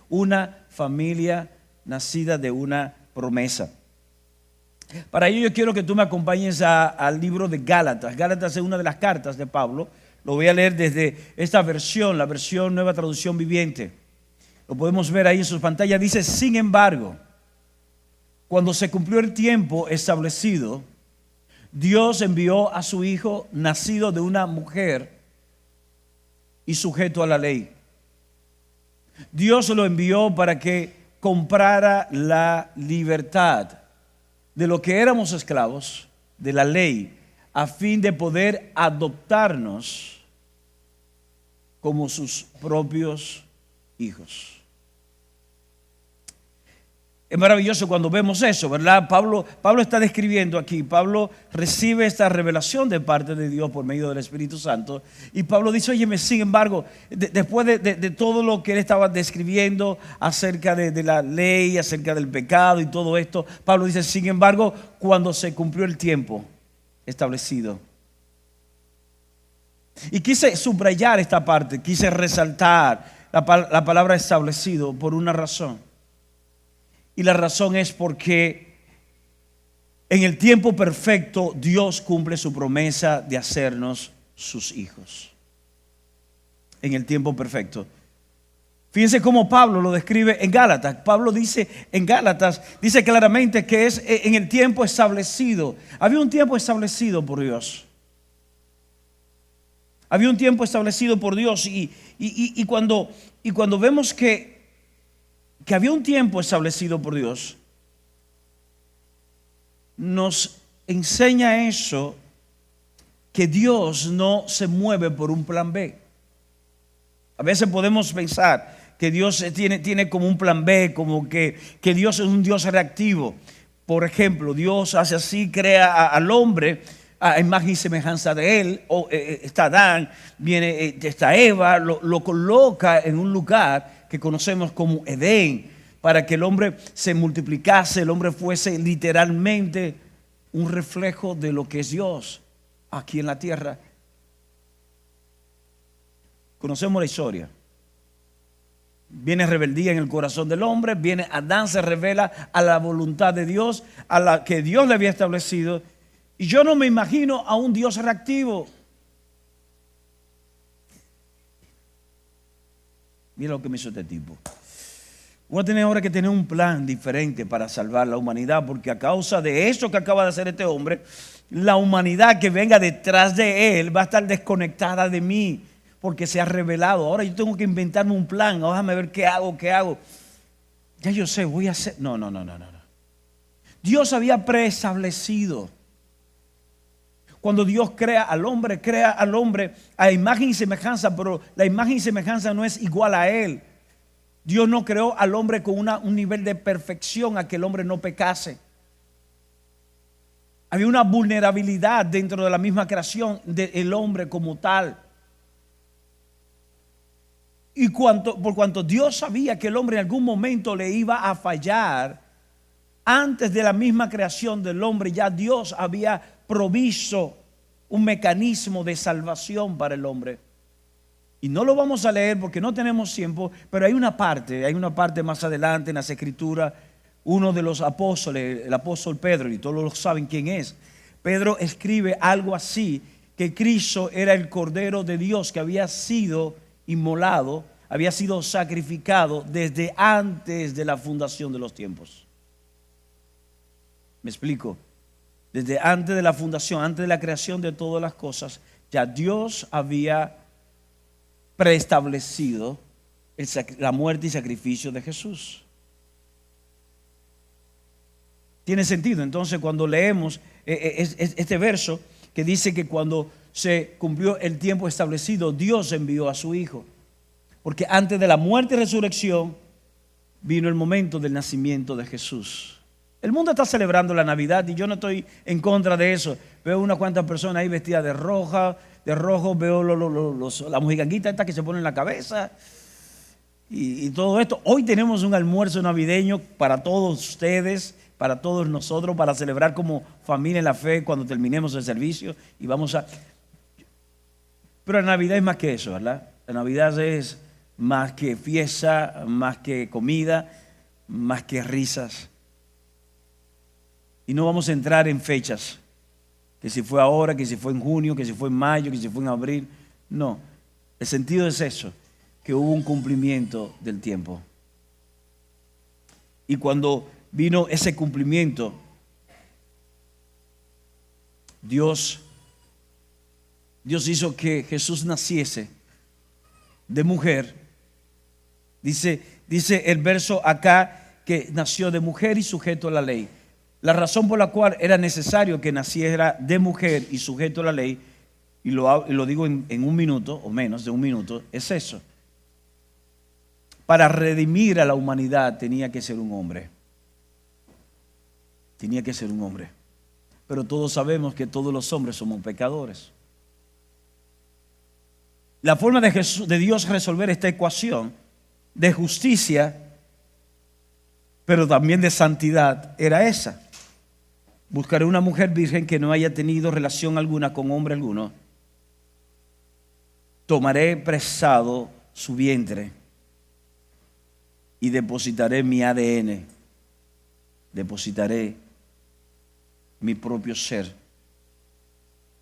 una familia nacida de una promesa. Para ello yo quiero que tú me acompañes al libro de Gálatas. Gálatas es una de las cartas de Pablo. Lo voy a leer desde esta versión, la versión Nueva Traducción Viviente. Lo podemos ver ahí en sus pantallas. Dice: sin embargo, cuando se cumplió el tiempo establecido, Dios envió a su Hijo, nacido de una mujer y sujeto a la ley. Dios lo envió para que comprara la libertad de lo que éramos esclavos, de la ley, a fin de poder adoptarnos como sus propios hijos. Es maravilloso cuando vemos eso, ¿verdad? Pablo está describiendo aquí, Pablo recibe esta revelación de parte de Dios por medio del Espíritu Santo. Y Pablo dice: óyeme, sin embargo, después de todo lo que él estaba describiendo acerca de la ley, acerca del pecado y todo esto, Pablo dice: sin embargo, cuando se cumplió el tiempo establecido. Y quise subrayar esta parte, quise resaltar la palabra establecido por una razón. Y la razón es porque en el tiempo perfecto Dios cumple su promesa de hacernos sus hijos. En el tiempo perfecto. Fíjense cómo Pablo lo describe en Gálatas. Pablo dice en Gálatas, dice claramente que es en el tiempo establecido. Había un tiempo establecido por Dios. Había un tiempo establecido por Dios. Y cuando vemos que había un tiempo establecido por Dios, nos enseña eso, que Dios no se mueve por un plan B. A veces podemos pensar que Dios tiene como un plan B, como que Dios es un Dios reactivo. Por ejemplo, Dios hace así, crea al hombre a imagen y semejanza de él. Está Adán, está Eva, lo coloca en un lugar que conocemos como Edén, para que el hombre se multiplicase, el hombre fuese literalmente un reflejo de lo que es Dios aquí en la tierra. Conocemos la historia. Viene rebeldía en el corazón del hombre, viene Adán, se revela a la voluntad de Dios, a la que Dios le había establecido. Y yo no me imagino a un Dios reactivo. Mira lo que me hizo este tipo. Voy a tener ahora que tener un plan diferente para salvar la humanidad, porque a causa de eso que acaba de hacer este hombre, la humanidad que venga detrás de él va a estar desconectada de mí, porque se ha revelado. Ahora yo tengo que inventarme un plan. Déjame ver qué hago. Ya yo sé, voy a hacer. No. Dios había preestablecido. Cuando Dios crea al hombre a imagen y semejanza, pero la imagen y semejanza no es igual a él. Dios no creó al hombre con un nivel de perfección a que el hombre no pecase. Había una vulnerabilidad dentro de la misma creación del hombre como tal. Y por cuanto Dios sabía que el hombre en algún momento le iba a fallar, antes de la misma creación del hombre ya Dios había provisto un mecanismo de salvación para el hombre. Y no lo vamos a leer porque no tenemos tiempo, pero hay una parte más adelante en las Escrituras. Uno de los apóstoles, el apóstol Pedro, y todos lo saben quién es, Pedro escribe algo así, que Cristo era el Cordero de Dios que había sido inmolado, había sido sacrificado desde antes de la fundación de los tiempos. ¿Me explico? Desde antes de la fundación, antes de la creación de todas las cosas, ya Dios había preestablecido la muerte y sacrificio de Jesús. Tiene sentido. Entonces, cuando leemos este verso que dice que cuando se cumplió el tiempo establecido, Dios envió a su Hijo. Porque antes de la muerte y resurrección vino el momento del nacimiento de Jesús. El mundo está celebrando la Navidad y yo no estoy en contra de eso. Veo unas cuantas personas ahí vestidas de rojo, veo la mojiganguita esta que se pone en la cabeza y todo esto. Hoy tenemos un almuerzo navideño para todos ustedes, para todos nosotros, para celebrar como familia en la fe cuando terminemos el servicio y vamos a... Pero la Navidad es más que eso, ¿verdad? La Navidad es más que fiesta, más que comida, más que risas. Y no vamos a entrar en fechas, que si fue ahora, que si fue en junio, que si fue en mayo, que si fue en abril. No, el sentido es eso, que hubo un cumplimiento del tiempo. Y cuando vino ese cumplimiento, Dios hizo que Jesús naciese de mujer. Dice el verso acá que nació de mujer y sujeto a la ley. La razón por la cual era necesario que naciera de mujer y sujeto a la ley, y lo digo en un minuto o menos de un minuto, es eso. Para redimir a la humanidad tenía que ser un hombre. Tenía que ser un hombre. Pero todos sabemos que todos los hombres somos pecadores. La forma de Dios resolver esta ecuación de justicia, pero también de santidad, era esa. Buscaré una mujer virgen que no haya tenido relación alguna con hombre alguno. Tomaré prestado su vientre y depositaré mi ADN. Depositaré mi propio ser.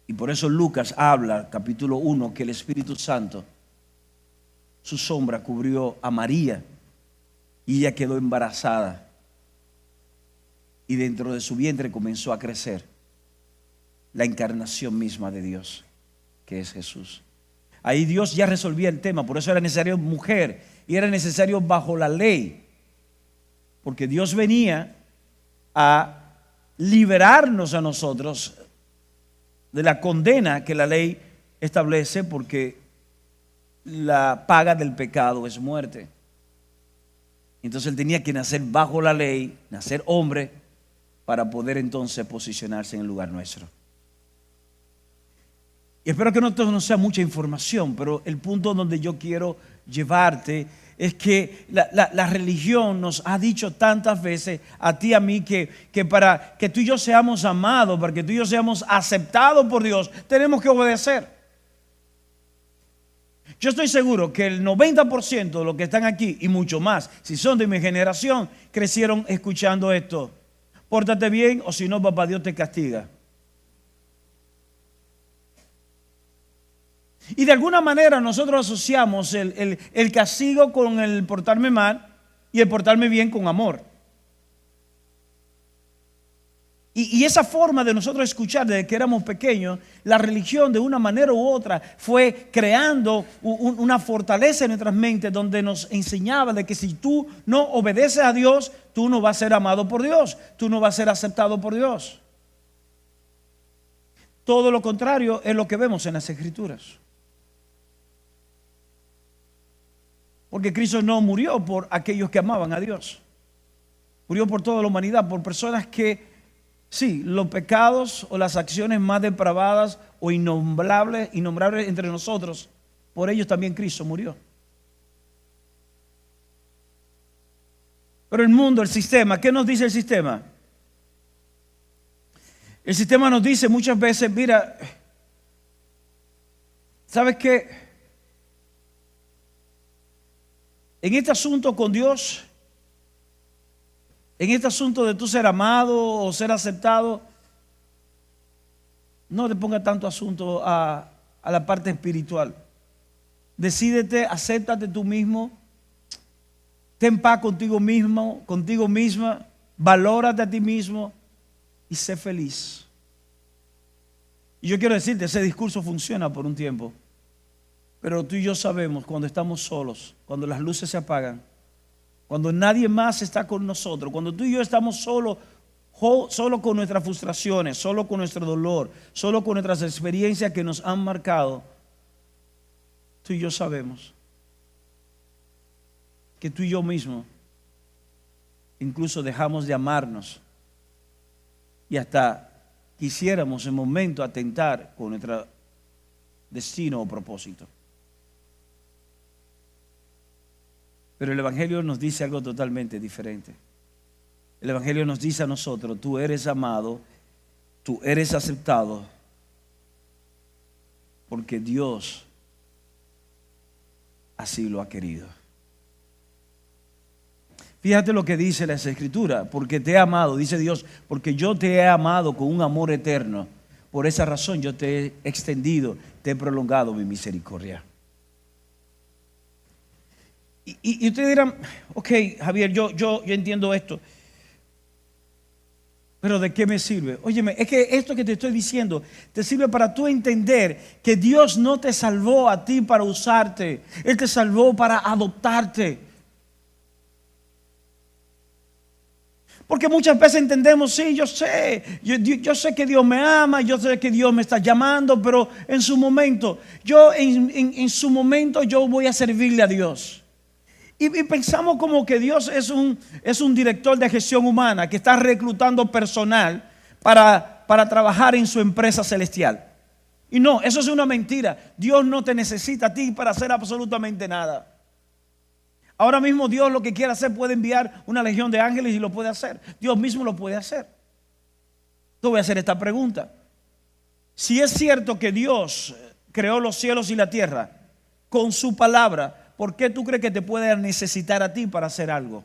Y por eso Lucas habla, capítulo 1, que el Espíritu Santo, su sombra cubrió a María y ella quedó embarazada. Y dentro de su vientre comenzó a crecer la encarnación misma de Dios, que es Jesús. Ahí Dios ya resolvía el tema, por eso era necesario mujer y era necesario bajo la ley, porque Dios venía a liberarnos a nosotros de la condena que la ley establece, porque la paga del pecado es muerte. Entonces él tenía que nacer bajo la ley, nacer hombre, para poder entonces posicionarse en el lugar nuestro. Y espero que no sea mucha información, pero el punto donde yo quiero llevarte es que la religión nos ha dicho tantas veces a ti y a mí que para que tú y yo seamos amados, para que tú y yo seamos aceptados por Dios, tenemos que obedecer. Yo estoy seguro que el 90% de los que están aquí y mucho más, si son de mi generación, crecieron escuchando esto. Pórtate bien o si no, papá Dios te castiga. Y de alguna manera nosotros asociamos el castigo con el portarme mal y el portarme bien con amor. Y esa forma de nosotros escuchar desde que éramos pequeños, la religión de una manera u otra fue creando una fortaleza en nuestras mentes donde nos enseñaba de que si tú no obedeces a Dios, tú no vas a ser amado por Dios, tú no vas a ser aceptado por Dios. Todo lo contrario es lo que vemos en las Escrituras. Porque Cristo no murió por aquellos que amaban a Dios. Murió por toda la humanidad, por personas que, sí, los pecados o las acciones más depravadas o innombrables entre nosotros, por ellos también Cristo murió. Pero el mundo, el sistema, ¿qué nos dice el sistema? El sistema nos dice muchas veces, mira, ¿sabes qué? En este asunto con Dios, en este asunto de tú ser amado o ser aceptado, no te pongas tanto asunto a la parte espiritual. Decídete, acéptate tú mismo, ten paz contigo mismo, contigo misma, valórate a ti mismo y sé feliz. Y yo quiero decirte, ese discurso funciona por un tiempo, pero tú y yo sabemos cuando estamos solos, cuando las luces se apagan, cuando nadie más está con nosotros, cuando tú y yo estamos solos, solo con nuestras frustraciones, solo con nuestro dolor, solo con nuestras experiencias que nos han marcado, tú y yo sabemos que tú y yo mismos incluso dejamos de amarnos y hasta quisiéramos en momento atentar con nuestro destino o propósito. Pero el Evangelio nos dice algo totalmente diferente. El Evangelio nos dice a nosotros, tú eres amado, tú eres aceptado, porque Dios así lo ha querido. Fíjate lo que dice la Escritura, porque te he amado, dice Dios, porque yo te he amado con un amor eterno. Por esa razón yo te he extendido, te he prolongado mi misericordia. Y ustedes dirán, ok, Javier, yo entiendo esto, pero ¿de qué me sirve? Óyeme, es que esto que te estoy diciendo te sirve para tú entender que Dios no te salvó a ti para usarte, Él te salvó para adoptarte. Porque muchas veces entendemos, sí, yo sé que Dios me ama, yo sé que Dios me está llamando, pero en su momento, en su momento yo voy a servirle a Dios. Y pensamos como que Dios es un director de gestión humana que está reclutando personal para trabajar en su empresa celestial. Y no, eso es una mentira. Dios no te necesita a ti para hacer absolutamente nada. Ahora mismo Dios lo que quiere hacer puede enviar una legión de ángeles y lo puede hacer. Dios mismo lo puede hacer. Te voy a hacer esta pregunta. Si es cierto que Dios creó los cielos y la tierra con su palabra, ¿por qué tú crees que te puede necesitar a ti para hacer algo?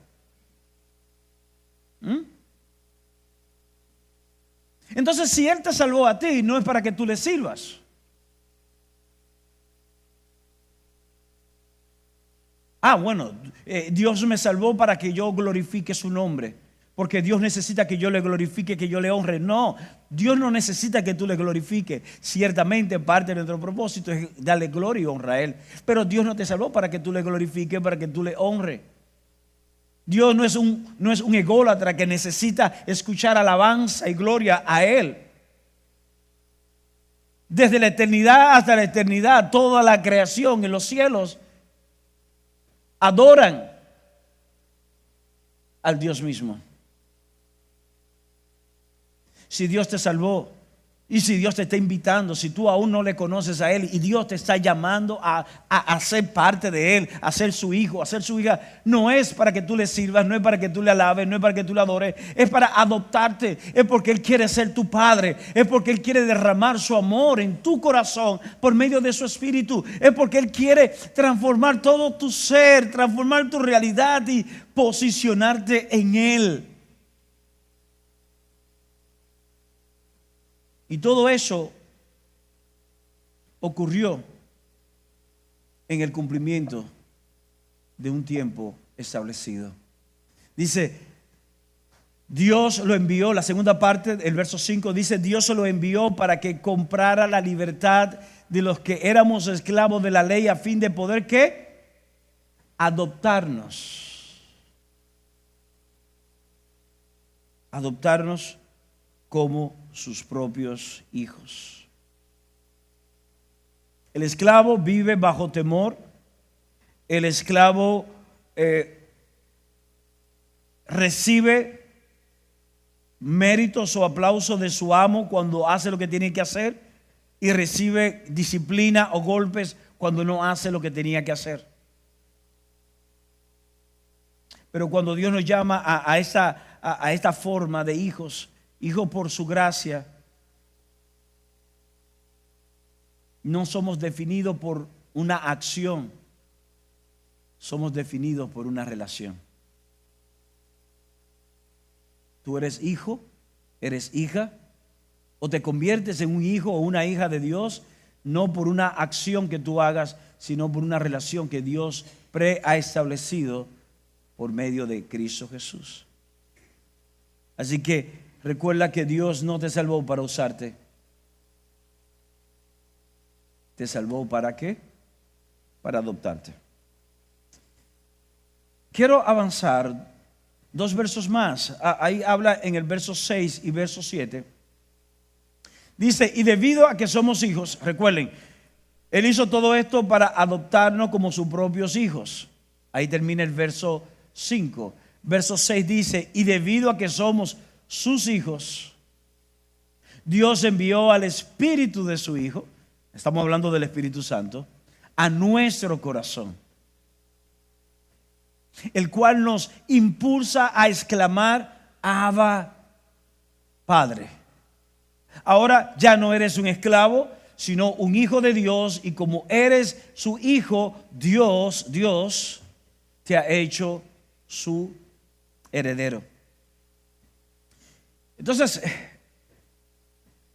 Entonces, si Él te salvó a ti, no es para que tú le sirvas. Bueno, Dios me salvó para que yo glorifique su nombre, porque Dios necesita que yo le glorifique, que yo le honre. No, Dios no necesita que tú le glorifiques. Ciertamente parte de nuestro propósito es darle gloria y honra a Él, pero Dios no te salvó para que tú le glorifiques, para que tú le honres. Dios no es un ególatra que necesita escuchar alabanza y gloria a Él. Desde la eternidad hasta la eternidad, toda la creación en los cielos adoran al Dios mismo. Si Dios te salvó y si Dios te está invitando, si tú aún no le conoces a Él y Dios te está llamando a ser parte de Él, a ser su hijo, a ser su hija, no es para que tú le sirvas, no es para que tú le alabes, no es para que tú le adores, es para adoptarte, es porque Él quiere ser tu padre, es porque Él quiere derramar su amor en tu corazón por medio de su espíritu, es porque Él quiere transformar todo tu ser, transformar tu realidad y posicionarte en Él. Y todo eso ocurrió en el cumplimiento de un tiempo establecido. Dice, Dios lo envió, la segunda parte, el verso 5 dice, Dios se lo envió para que comprara la libertad de los que éramos esclavos de la ley a fin de poder, ¿qué? Adoptarnos. Adoptarnos como sus propios hijos. El esclavo vive bajo temor. El esclavo recibe méritos o aplausos de su amo cuando hace lo que tiene que hacer y recibe disciplina o golpes cuando no hace lo que tenía que hacer. Pero cuando Dios nos llama a esta forma de hijos por su gracia, no somos definidos por una acción, somos definidos por una relación. Tú eres hijo, eres hija, o te conviertes en un hijo o una hija de Dios, no por una acción que tú hagas, sino por una relación que Dios ha establecido por medio de Cristo Jesús. Así que recuerda que Dios no te salvó para usarte. ¿Te salvó para qué? Para adoptarte. Quiero avanzar 2 versos más. Ahí habla en el verso 6 y verso 7. Dice, y debido a que somos hijos, recuerden, Él hizo todo esto para adoptarnos como sus propios hijos. Ahí termina el verso 5. Verso 6 dice, y debido a que somos sus hijos, Dios envió al Espíritu de su Hijo, estamos hablando del Espíritu Santo, a nuestro corazón, el cual nos impulsa a exclamar, Abba, Padre. Ahora ya no eres un esclavo, sino un hijo de Dios, y como eres su hijo, Dios te ha hecho su heredero. Entonces,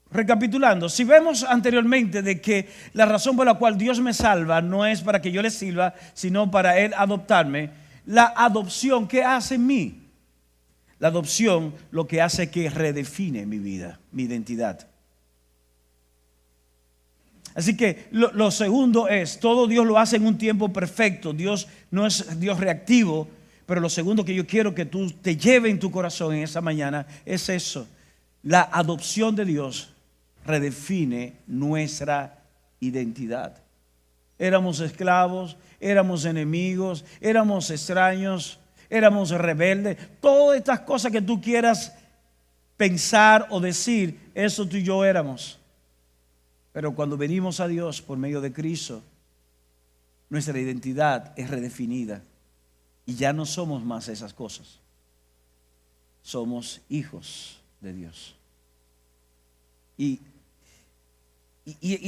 recapitulando, si vemos anteriormente de que la razón por la cual Dios me salva no es para que yo le sirva, sino para Él adoptarme, la adopción, ¿qué hace en mí? La adopción lo que hace es que redefine mi vida, mi identidad. Así que lo segundo es, todo Dios lo hace en un tiempo perfecto. Dios no es Dios reactivo, pero lo segundo que yo quiero que tú te lleves en tu corazón en esa mañana es eso. La adopción de Dios redefine nuestra identidad. Éramos esclavos, éramos enemigos, éramos extraños, éramos rebeldes. Todas estas cosas que tú quieras pensar o decir, eso tú y yo éramos. Pero cuando venimos a Dios por medio de Cristo, nuestra identidad es redefinida y ya no somos más esas cosas. Somos hijos de Dios. Y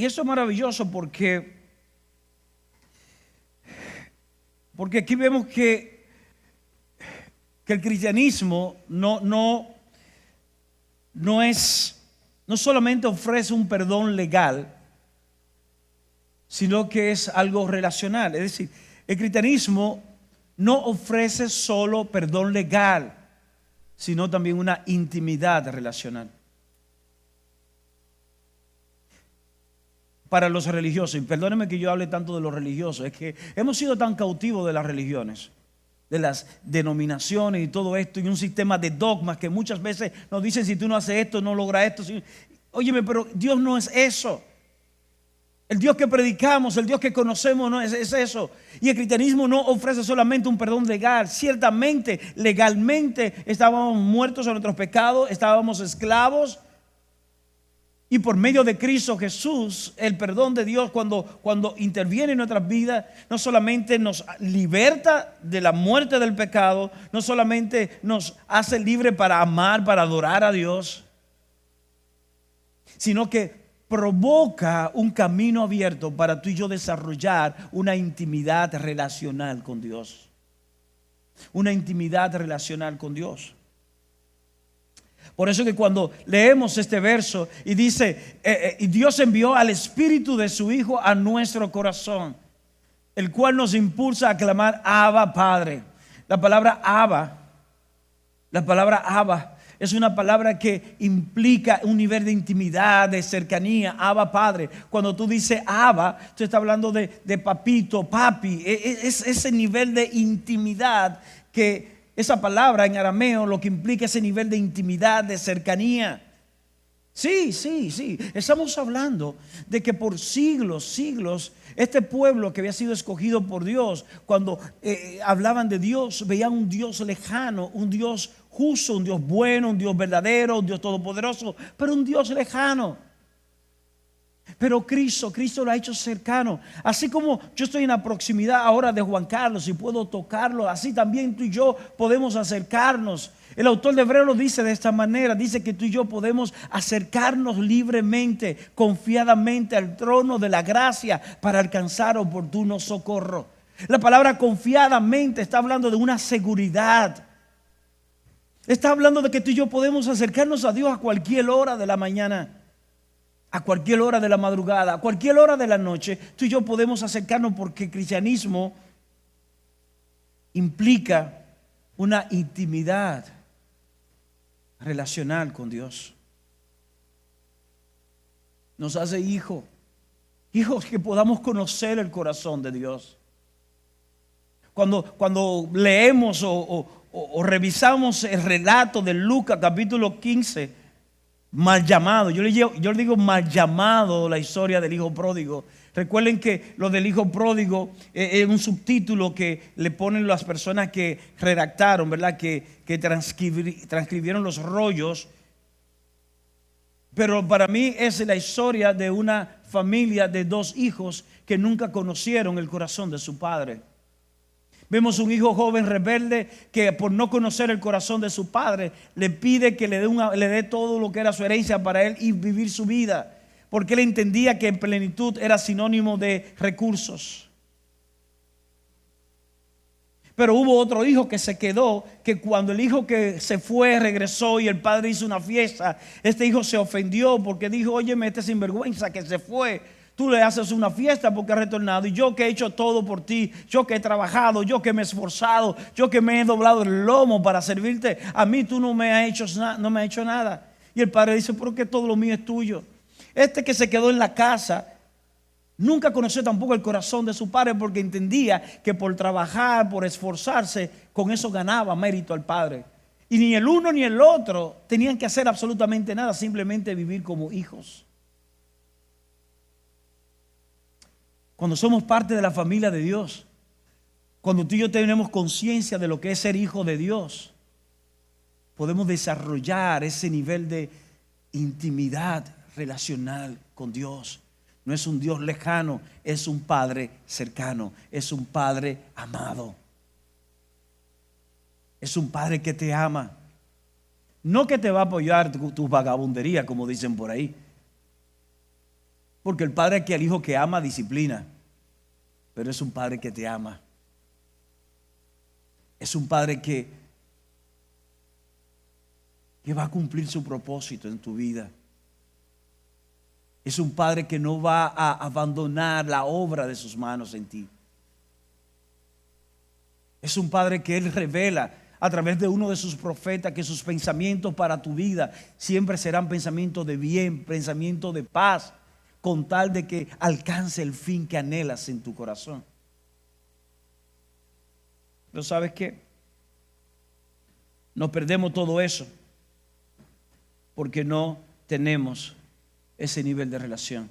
eso es maravilloso porque aquí vemos que el cristianismo no solamente ofrece un perdón legal, sino que es algo relacional. Es decir, el cristianismo no ofrece solo perdón legal, sino también una intimidad relacional. Para los religiosos, y perdónenme que yo hable tanto de los religiosos, es que hemos sido tan cautivos de las religiones, de las denominaciones y todo esto, y un sistema de dogmas que muchas veces nos dicen: si tú no haces esto, no logras esto. Óyeme, pero Dios no es eso. El Dios que predicamos, el Dios que conocemos no es eso. Y el cristianismo no ofrece solamente un perdón legal. Ciertamente, legalmente estábamos muertos a nuestros pecados, estábamos esclavos. Y por medio de Cristo Jesús, el perdón de Dios cuando interviene en nuestras vidas, no solamente nos liberta de la muerte del pecado, no solamente nos hace libre para amar, para adorar a Dios, sino que provoca un camino abierto para tú y yo desarrollar una intimidad relacional con Dios. Una intimidad relacional con Dios. Por eso que cuando leemos este verso y dice, y Dios envió al Espíritu de su Hijo a nuestro corazón, el cual nos impulsa a clamar: Abba, Padre. La palabra Abba es una palabra que implica un nivel de intimidad, de cercanía. Abba, Padre. Cuando tú dices Abba, tú estás hablando de papito, papi. Es ese nivel de intimidad que esa palabra en arameo lo que implica ese nivel de intimidad, de cercanía. Sí. Estamos hablando de que por siglos, este pueblo que había sido escogido por Dios, cuando hablaban de Dios, veían un Dios lejano, un Dios justo, un Dios bueno, un Dios verdadero, un Dios todopoderoso, pero un Dios lejano. Pero Cristo lo ha hecho cercano. Así como yo estoy en la proximidad ahora de Juan Carlos y puedo tocarlo, así también tú y yo podemos acercarnos. El autor de Hebreos lo dice de esta manera: dice que tú y yo podemos acercarnos libremente, confiadamente al trono de la gracia para alcanzar oportuno socorro. La palabra confiadamente está hablando de una seguridad. Está hablando de que tú y yo podemos acercarnos a Dios a cualquier hora de la mañana, a cualquier hora de la madrugada, a cualquier hora de la noche. Tú y yo podemos acercarnos porque el cristianismo implica una intimidad relacional con Dios. Nos hace hijos que podamos conocer el corazón de Dios. Cuando leemos o revisamos el relato de Lucas capítulo 15, mal llamado, yo le digo mal llamado, la historia del hijo pródigo. Recuerden que lo del hijo pródigo es un subtítulo que le ponen las personas que redactaron, ¿verdad? Que transcribieron los rollos. Pero para mí es la historia de una familia de dos hijos que nunca conocieron el corazón de su padre. Vemos un hijo joven rebelde que por no conocer el corazón de su padre le pide que le dé todo lo que era su herencia para él y vivir su vida. porque él entendía que plenitud era sinónimo de recursos. Pero hubo otro hijo que se quedó, que cuando el hijo que se fue regresó y el padre hizo una fiesta, este hijo se ofendió porque dijo: óyeme, este sinvergüenza que se fue, tú le haces una fiesta porque ha retornado, y yo que he hecho todo por ti, yo que he trabajado, yo que me he esforzado, yo que me he doblado el lomo para servirte, a mí tú no me has hecho nada. Y el padre dice: ¿por qué todo lo mío es tuyo? Este que se quedó en la casa nunca conoció tampoco el corazón de su padre, porque entendía que por trabajar, por esforzarse, con eso ganaba mérito al padre. Y ni el uno ni el otro tenían que hacer absolutamente nada, simplemente vivir como hijos. Cuando somos parte de la familia de Dios, cuando tú y yo tenemos conciencia de lo que es ser hijo de Dios, podemos desarrollar ese nivel de intimidad relacional con Dios. No es un Dios lejano, es un Padre cercano, es un Padre amado. Es un Padre que te ama. No que te va a apoyar tus vagabunderías, como dicen por ahí. Porque el Padre que al hijo que ama disciplina. Pero es un Padre que te ama. Es un Padre que va a cumplir su propósito en tu vida. Es un Padre que no va a abandonar la obra de sus manos en ti. Es un Padre que Él revela a través de uno de sus profetas que sus pensamientos para tu vida siempre serán pensamientos de bien, pensamientos de paz, con tal de que alcance el fin que anhelas en tu corazón. Pero ¿sabes qué? Nos perdemos todo eso porque no tenemos ese nivel de relación.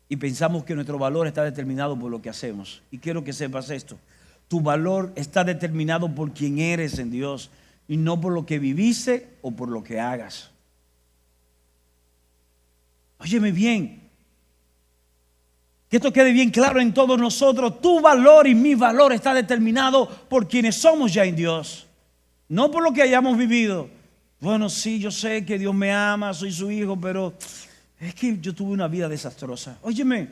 Y pensamos que nuestro valor está determinado por lo que hacemos. Y quiero que sepas esto: tu valor está determinado por quién eres en Dios y no por lo que viviste o por lo que hagas. Óyeme bien, que esto quede bien claro en todos nosotros. Tu valor y mi valor está determinado por quienes somos ya en Dios, no por lo que hayamos vivido. Bueno, sí, yo sé que Dios me ama, soy su hijo, pero es que yo tuve una vida desastrosa. Óyeme,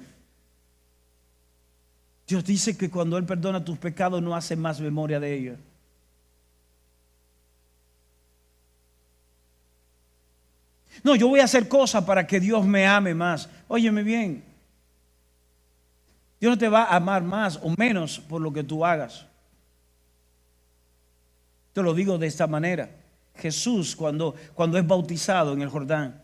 Dios dice que cuando Él perdona tus pecados no hace más memoria de ellos. No, yo voy a hacer cosas para que Dios me ame más. Óyeme bien, Dios no te va a amar más o menos por lo que tú hagas. Te lo digo de esta manera. Jesús cuando es bautizado en el Jordán,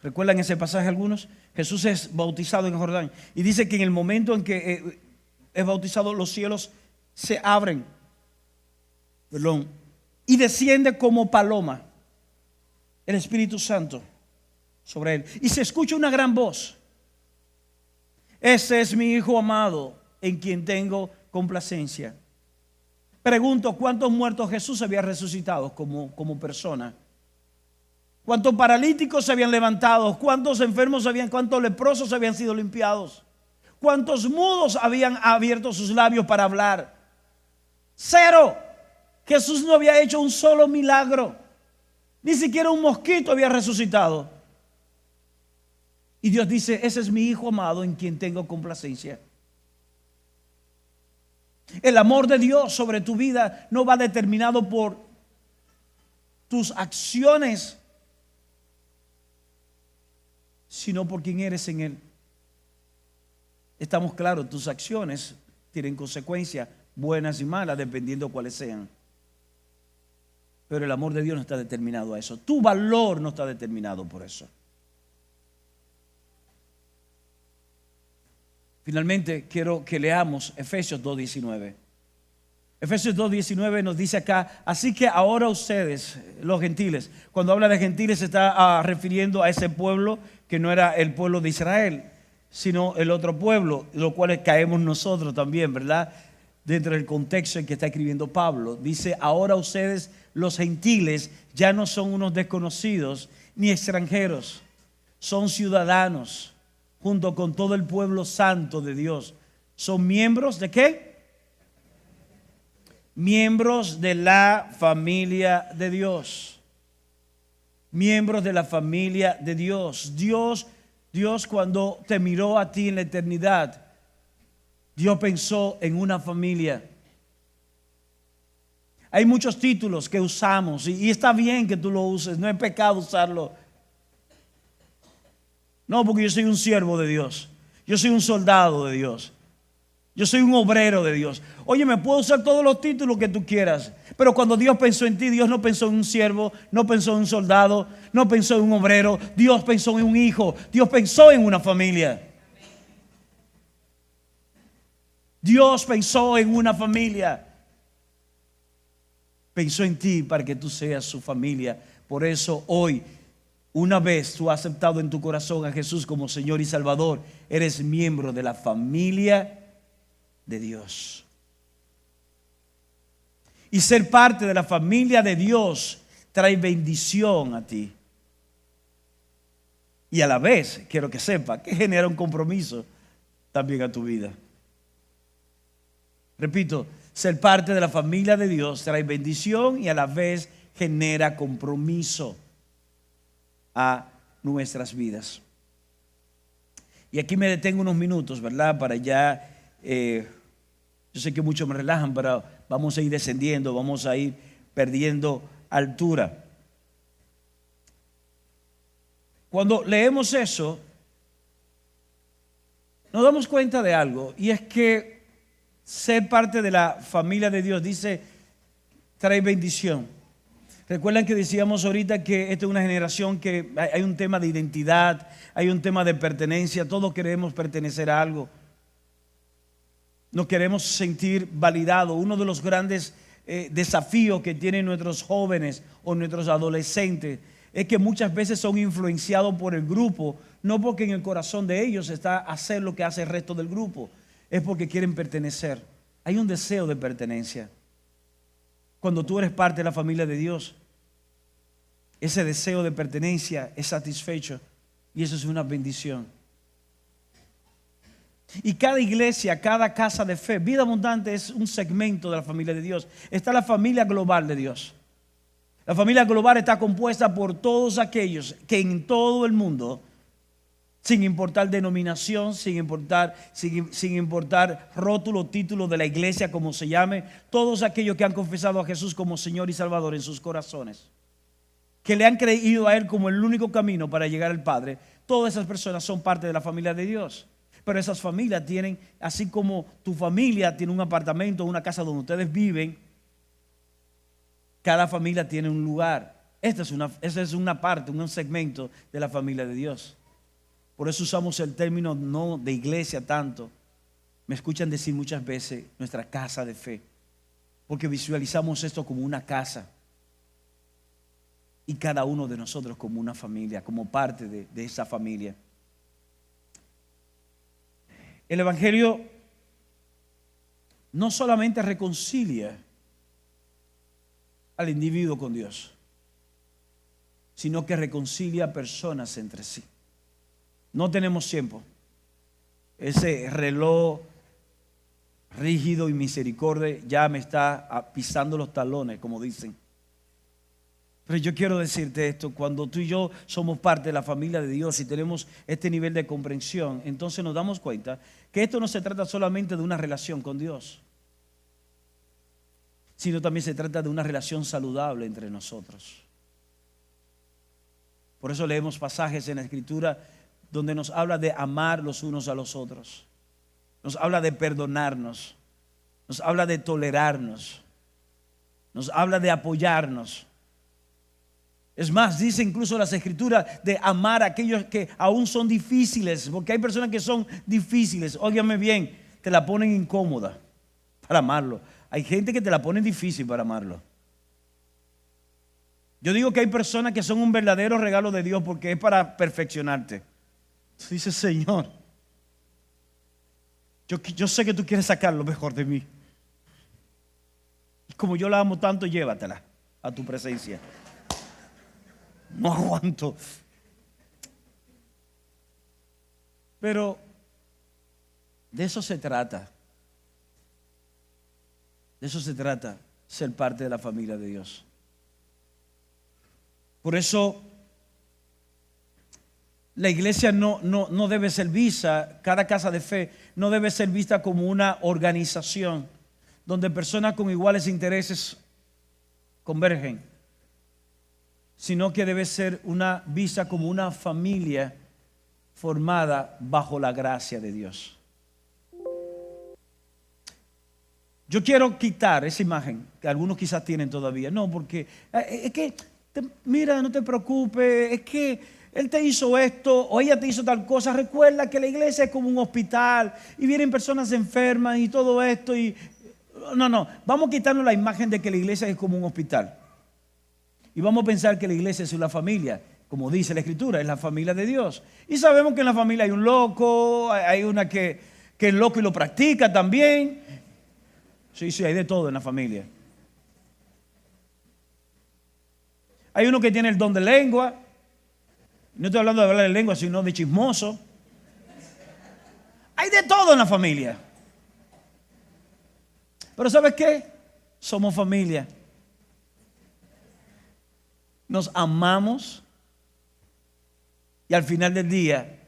¿recuerdan ese pasaje algunos? Jesús es bautizado en el Jordán y dice que en el momento en que es bautizado, los cielos se abren, y desciende como paloma el Espíritu Santo sobre él, y se escucha una gran voz: ese es mi Hijo amado, en quien tengo complacencia. Pregunto, ¿cuántos muertos Jesús había resucitado como persona? ¿Cuántos paralíticos se habían levantado? ¿Cuántos enfermos cuántos leprosos habían sido limpiados? ¿Cuántos mudos habían abierto sus labios para hablar? Cero. Jesús no había hecho un solo milagro. Ni siquiera un mosquito había resucitado. Y Dios dice: ese es mi Hijo amado, en quien tengo complacencia. El amor de Dios sobre tu vida no va determinado por tus acciones, sino por quién eres en Él. Estamos claros, tus acciones tienen consecuencias buenas y malas dependiendo de cuáles sean. Pero el amor de Dios no está determinado a eso. Tu valor no está determinado por eso. Finalmente quiero que leamos Efesios 2:19. Efesios 2:19 nos dice acá: así que ahora ustedes, los gentiles. Cuando habla de gentiles se está refiriendo a ese pueblo que no era el pueblo de Israel, sino el otro pueblo, lo cual caemos nosotros también, ¿verdad? Dentro del contexto en que está escribiendo Pablo. Dice: ahora ustedes, los gentiles, ya no son unos desconocidos ni extranjeros, son ciudadanos junto con todo el pueblo santo de Dios. ¿Son miembros de qué? Miembros de la familia de Dios. miembros de la familia de Dios. Dios cuando te miró a ti en la eternidad, Dios pensó en una familia. Hay muchos títulos que usamos y está bien que tú lo uses, no es pecado usarlo. No, porque yo soy un siervo de Dios, yo soy un soldado de Dios, yo soy un obrero de Dios. Oye, me puedo usar todos los títulos que tú quieras, pero cuando Dios pensó en ti, Dios no pensó en un siervo, no pensó en un soldado, no pensó en un obrero. Dios pensó en un hijo, Dios pensó en una familia. Dios pensó en una familia. Pensó en ti para que tú seas su familia. Por eso hoy, una vez tú has aceptado en tu corazón a Jesús como Señor y Salvador, eres miembro de la familia de Dios. Y ser parte de la familia de Dios trae bendición a ti. Y a la vez, quiero que sepa, que genera un compromiso también a tu vida. Repito, ser parte de la familia de Dios trae bendición y a la vez genera compromiso a nuestras vidas. Y aquí me detengo unos minutos, ¿verdad? Para ya, yo sé que muchos me relajan, pero vamos a ir descendiendo, vamos a ir perdiendo altura. Cuando leemos eso, nos damos cuenta de algo, y es que ser parte de la familia de Dios, dice, trae bendición. Recuerdan que decíamos ahorita que esta es una generación que hay un tema de identidad, hay un tema de pertenencia, todos queremos pertenecer a algo. Nos queremos sentir validados. Uno de los grandes desafíos que tienen nuestros jóvenes o nuestros adolescentes es que muchas veces son influenciados por el grupo, no porque en el corazón de ellos está hacer lo que hace el resto del grupo, es porque quieren pertenecer. Hay un deseo de pertenencia. Cuando tú eres parte de la familia de Dios, ese deseo de pertenencia es satisfecho y eso es una bendición. Y cada iglesia, cada casa de fe, Vida Abundante es un segmento de la familia de Dios. Está la familia global de Dios. La familia global está compuesta por todos aquellos que en todo el mundo, sin importar denominación, sin importar rótulo, título de la iglesia, como se llame, todos aquellos que han confesado a Jesús como Señor y Salvador en sus corazones, que le han creído a Él como el único camino para llegar al Padre, todas esas personas son parte de la familia de Dios. Pero esas familias tienen, así como tu familia tiene un apartamento, una casa donde ustedes viven, cada familia tiene un lugar. Esta es una parte, un segmento de la familia de Dios. Por eso usamos el término no de iglesia tanto. Me escuchan decir muchas veces nuestra casa de fe, porque visualizamos esto como una casa y cada uno de nosotros como una familia, como parte de esa familia. El Evangelio no solamente reconcilia al individuo con Dios, sino que reconcilia a personas entre sí. No tenemos tiempo. Ese reloj rígido y misericordia ya me está pisando los talones, como dicen. Pero yo quiero decirte esto, cuando tú y yo somos parte de la familia de Dios y tenemos este nivel de comprensión, entonces nos damos cuenta que esto no se trata solamente de una relación con Dios, sino también se trata de una relación saludable entre nosotros. Por eso leemos pasajes en la Escritura donde nos habla de amar los unos a los otros, nos habla de perdonarnos, nos habla de tolerarnos, nos habla de apoyarnos. Es más, dice incluso las Escrituras de amar a aquellos que aún son difíciles, porque hay personas que son difíciles. Óigame bien, te la ponen incómoda para amarlo. Hay gente que te la pone difícil para amarlo. Yo digo que hay personas que son un verdadero regalo de Dios porque es para perfeccionarte. Dice, Señor, yo sé que tú quieres sacar lo mejor de mí. Y como yo la amo tanto, llévatela a tu presencia. No aguanto. Pero de eso se trata. De eso se trata, ser parte de la familia de Dios. Por eso La iglesia no debe ser vista, cada casa de fe no debe ser vista como una organización donde personas con iguales intereses convergen, sino que debe ser vista como una familia formada bajo la gracia de Dios. Yo quiero quitar esa imagen que algunos quizás tienen todavía. No, porque es que, mira, no te preocupes, es que él te hizo esto o ella te hizo tal cosa. Recuerda que la iglesia es como un hospital y vienen personas enfermas y todo esto. No, vamos a quitarnos la imagen de que la iglesia es como un hospital. Y vamos a pensar que la iglesia es una familia. Como dice la Escritura, es la familia de Dios. Y sabemos que en la familia hay un loco, hay una que es loco y lo practica también. Sí, hay de todo en la familia. Hay uno que tiene el don de lengua. No estoy hablando de hablar de lengua, sino de chismoso. Hay de todo en la familia. Pero ¿sabes qué? Somos familia. Nos amamos y al final del día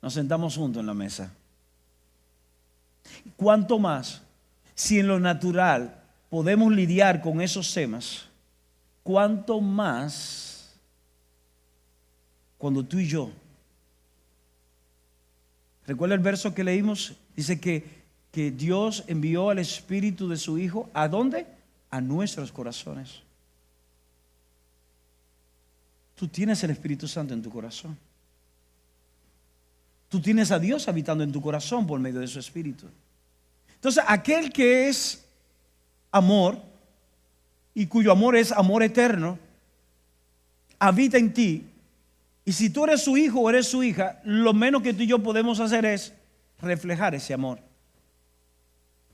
nos sentamos juntos en la mesa. ¿Cuánto más? Si en lo natural podemos lidiar con esos temas, ¿cuánto más cuando tú y yo? ¿Recuerda el verso que leímos? Dice que Dios envió al Espíritu de su Hijo. ¿A dónde? A nuestros corazones. Tú tienes el Espíritu Santo en tu corazón. Tú tienes a Dios habitando en tu corazón por medio de su Espíritu. Entonces, aquel que es amor y cuyo amor es amor eterno, habita en ti. Y si tú eres su hijo o eres su hija, lo menos que tú y yo podemos hacer es reflejar ese amor.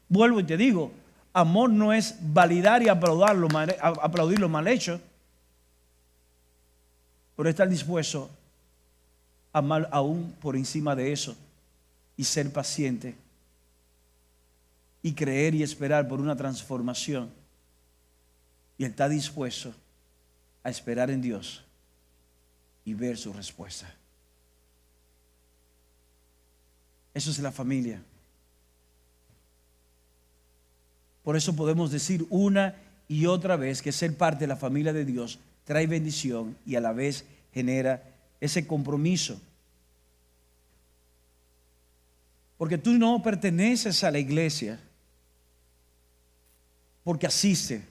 Vuelvo y te digo, amor no es validar y aplaudir lo mal hecho, pero estar dispuesto a amar aún por encima de eso y ser paciente y creer y esperar por una transformación, y él está dispuesto a esperar en Dios y ver su respuesta. Eso es la familia. Por eso podemos decir una y otra vez que ser parte de la familia de Dios trae bendición y a la vez genera ese compromiso. Porque tú no perteneces a la iglesia porque asiste.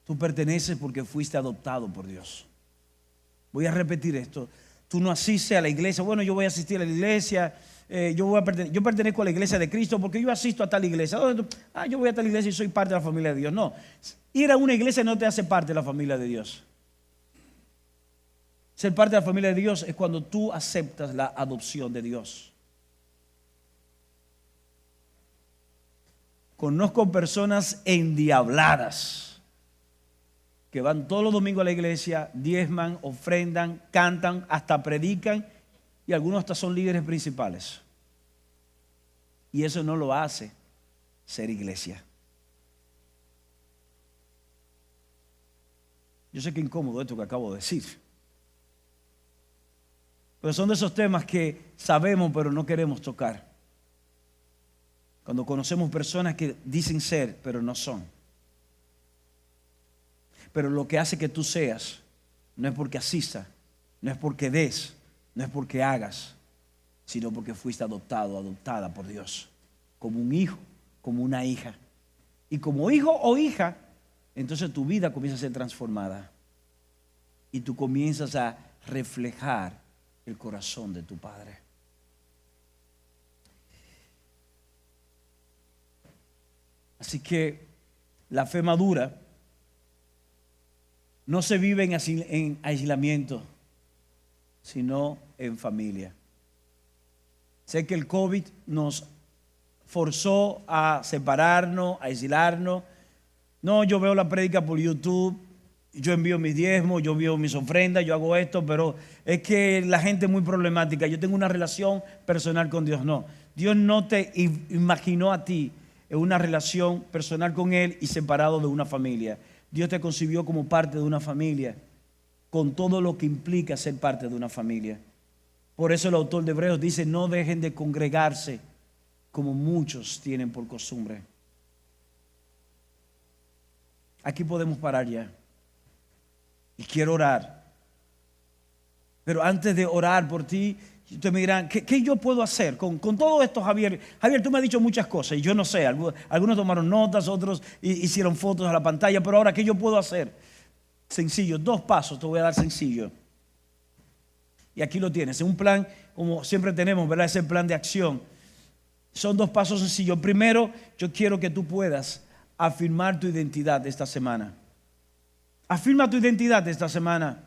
Tú perteneces porque fuiste adoptado por Dios. Voy a repetir esto. Tú no asistes a la iglesia. Bueno, yo voy a asistir a la iglesia. Yo pertenezco a la iglesia de Cristo porque yo asisto a tal iglesia. Yo voy a tal iglesia y soy parte de la familia de Dios. No, ir a una iglesia no te hace parte de la familia de Dios. Ser parte de la familia de Dios es cuando tú aceptas la adopción de Dios. Conozco personas endiabladas que van todos los domingos a la iglesia, diezman, ofrendan, cantan, hasta predican y algunos hasta son líderes principales. Y eso no lo hace ser iglesia. Yo sé que es incómodo esto que acabo de decir, pero son de esos temas que sabemos pero no queremos tocar. Cuando conocemos personas que dicen ser, pero no son. Pero lo que hace que tú seas, no es porque asistas, no es porque des, no es porque hagas, sino porque fuiste adoptado, adoptada por Dios. Como un hijo, como una hija. Y como hijo o hija, entonces tu vida comienza a ser transformada. Y tú comienzas a reflejar el corazón de tu Padre. Así que la fe madura no se vive en aislamiento, sino en familia. Sé que el COVID nos forzó a separarnos, a aislarnos. No, yo veo la prédica por YouTube, yo envío mis diezmos, yo envío mis ofrendas, yo hago esto, pero es que la gente es muy problemática. Yo tengo una relación personal con Dios. No, Dios no te imaginó a ti en una relación personal con Él y separado de una familia. Dios te concibió como parte de una familia, con todo lo que implica ser parte de una familia. Por eso el autor de Hebreos dice: no dejen de congregarse como muchos tienen por costumbre. Aquí podemos parar ya. Y quiero orar. Pero antes de orar por ti, ustedes me dirán: ¿qué yo puedo hacer con todo esto, Javier? Javier, tú me has dicho muchas cosas y yo no sé. Algunos tomaron notas, otros hicieron fotos a la pantalla. Pero ahora, ¿qué yo puedo hacer? Sencillo, 2 pasos te voy a dar sencillo. Y aquí lo tienes, un plan, como siempre tenemos, ¿verdad? Ese plan de acción. Son 2 pasos sencillos. Primero, yo quiero que tú puedas afirmar tu identidad esta semana. Afirma tu identidad esta semana.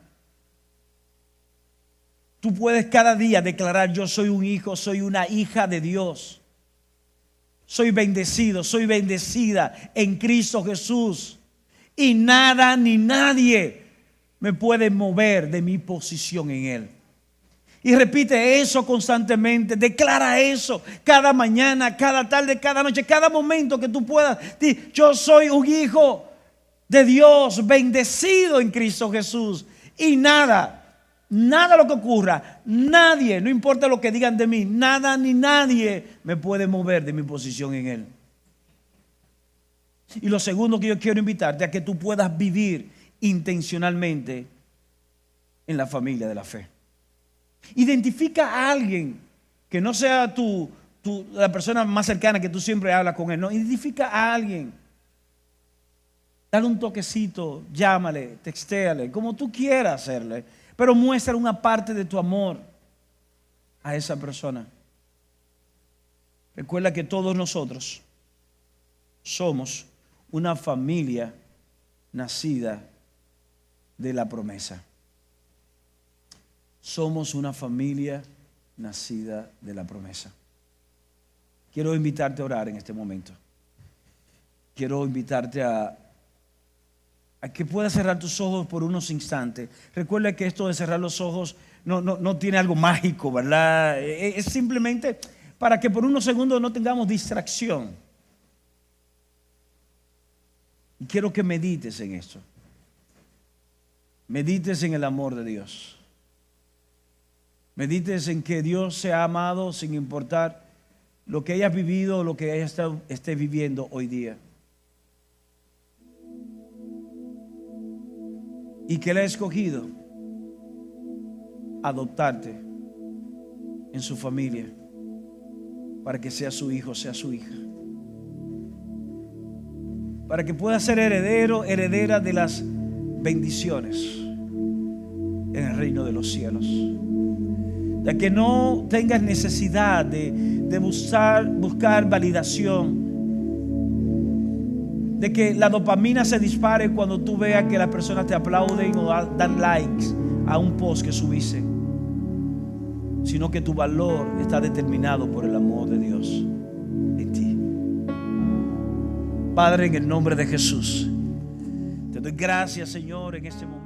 Tú puedes cada día declarar: yo soy un hijo, soy una hija de Dios. Soy bendecido, soy bendecida en Cristo Jesús. Y nada ni nadie me puede mover de mi posición en Él. Y repite eso constantemente, declara eso cada mañana, cada tarde, cada noche, cada momento que tú puedas. Di: yo soy un hijo de Dios, bendecido en Cristo Jesús. Y nada lo que ocurra, nadie, no importa lo que digan de mí, nada ni nadie me puede mover de mi posición en Él. Y lo segundo que yo quiero invitarte a que tú puedas vivir intencionalmente en la familia de la fe. Identifica a alguien que no sea la persona más cercana que tú siempre hablas con él. No, identifica a alguien. Dale un toquecito, llámale, textéale, como tú quieras hacerle, pero muestra una parte de tu amor a esa persona. Recuerda que todos nosotros somos una familia nacida de la promesa. Somos una familia nacida de la promesa. Quiero invitarte a orar en este momento. Quiero invitarte a que puedas cerrar tus ojos por unos instantes. Recuerda que esto de cerrar los ojos no tiene algo mágico, ¿verdad? Es simplemente para que por unos segundos no tengamos distracción. Y quiero que medites en esto. Medites en el amor de Dios. Medites en que Dios se ha amado sin importar lo que hayas vivido o lo que estés viviendo hoy día. Y que Él ha escogido adoptarte en su familia para que sea su hijo, sea su hija. Para que pueda ser heredero, heredera de las bendiciones en el reino de los cielos. De que no tengas necesidad de buscar validación. De que la dopamina se dispare cuando tú veas que las personas te aplauden o dan likes a un post que subiste. Sino que tu valor está determinado por el amor de Dios en ti. Padre, en el nombre de Jesús, te doy gracias, Señor, en este momento.